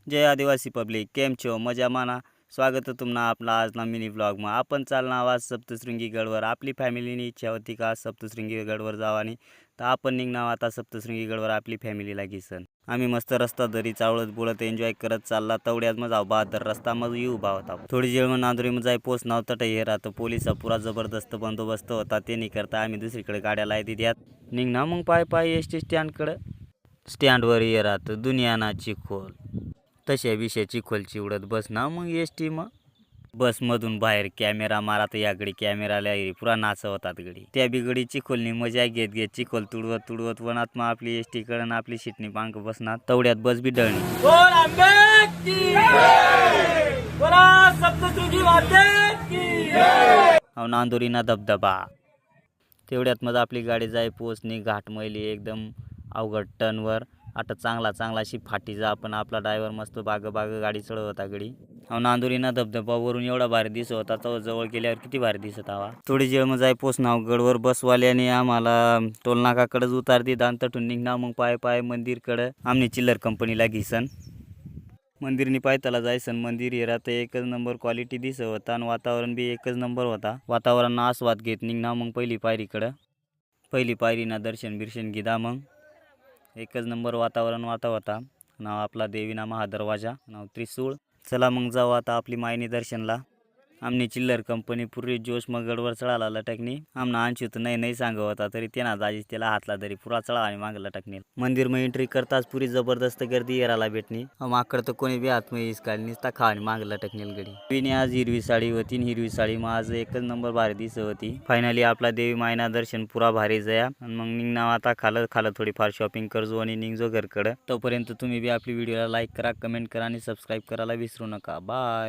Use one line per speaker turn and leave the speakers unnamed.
जय आदिवासी पब्लिक, केम छो मजा माना. स्वागत आहे तुम्हाला आपला आजना मिनी ब्लॉगમાં. आपण चालना आवाज सप्तशृंगी गडवर. आपली फॅमिलीनी इच्छा होती का सप्तशृंगी गडवर जावानी, तर आपण निघणार आता सप्तशृंगी गडवर आपली फॅमिलीला घेसन. आम्ही मस्त रस्ता दरी चावळत बोलत एन्जॉय करत चालला. तेवढ्यात मग जाऊ बहादर रस्ता मग येऊ उभा होता. थोडी जेळ मग नांदुरी जाय पोचनाव तट हे राहतं. पोलिसा पुरा जबरदस्त बंदोबस्त होता. ते नाही करता आम्ही दुसरीकडे गाड्या लायती द्यात निघणार मग पाय पाय एस टी स्टँडवर ये राहतं दुनियाना चिखोल. तशा विषय चिखोलची उडत बस ना मग एस टी मग बसमधून बाहेर कॅमेरा मारा तर याकडे कॅमेराला पुरा नाचवतात गडी. त्या बिगडी चिखोलनी मजा घेत घेत चिखोल तुडवत वनात मग आपली एस टी कडन आपली शिटणी पांक बसणार. तेवढ्यात बस बी डळणी. नांदुरीना धबधबा. तेवढ्यात मग आपली गाडी जाय पोचणी घाट मैली एकदम अवघड टनवर. आता चांगलाशी फाटीचा आपण आपला ड्रायव्हर मस्त बाग गाडी चढवता गडी. नांदुरीना धबधबावरून एवढा भारी दिसत होता. तो जवळ गेल्यावर किती भारी दिसत हवा. थोडी जेळ मग जाय पोचनाव गडवर. बसवाल्याने आम्हाला टोलनाकाकडेच उतार दी. दान तटून निघणार मग पाय मंदिरकडं. आमनी चिल्लर कंपनीला घिसन. मंदिरनी पायथ्याला जायसन. मंदिर हे राहतं एकच नंबर क्वालिटी दिसत होता आणि वातावरण बी एकच नंबर होता. वातावरणाचा आस्वाद घेत निघणार मग पहिली पायरीना दर्शन बिर्शन घेदा. मग एकच नंबर वातावरण होता. नाव आपला देवीना महादरवाजा, नाव त्रिसूळ. चला मग जाऊ आता आपली मायनी दर्शनला. आमनी चिल्लर कंपनी पुरी जोश मग गडवर चढाला लटकनी. आमना अंशूत नाही सांग होता तरी त्यांना दाजीच त्याला हातला तरी पुरा चढा आणि माग लटकणी. मंदिर में एंट्री करताच पुरी जबरदस्त गर्दी येराला भेटणी. माकड तर कोणी बी हात में काढली निसता खा आणि माग लटकणील गडी. देवीने आज हिरवी साडी होती. हिरवी साडी मग आज एकच नंबर भारी दिसत होती. फायनली आपला देवी मायना दर्शन पुरा भारी जया. आणि मग निघणार आता खालं थोडीफार शॉपिंग करजो आणि निघजो घरकडं. तोपर्यंत तुम्ही बी आपली व्हिडिओला लाईक करा, कमेंट करा आणि सबस्क्राईब करायला विसरू नका. बाय.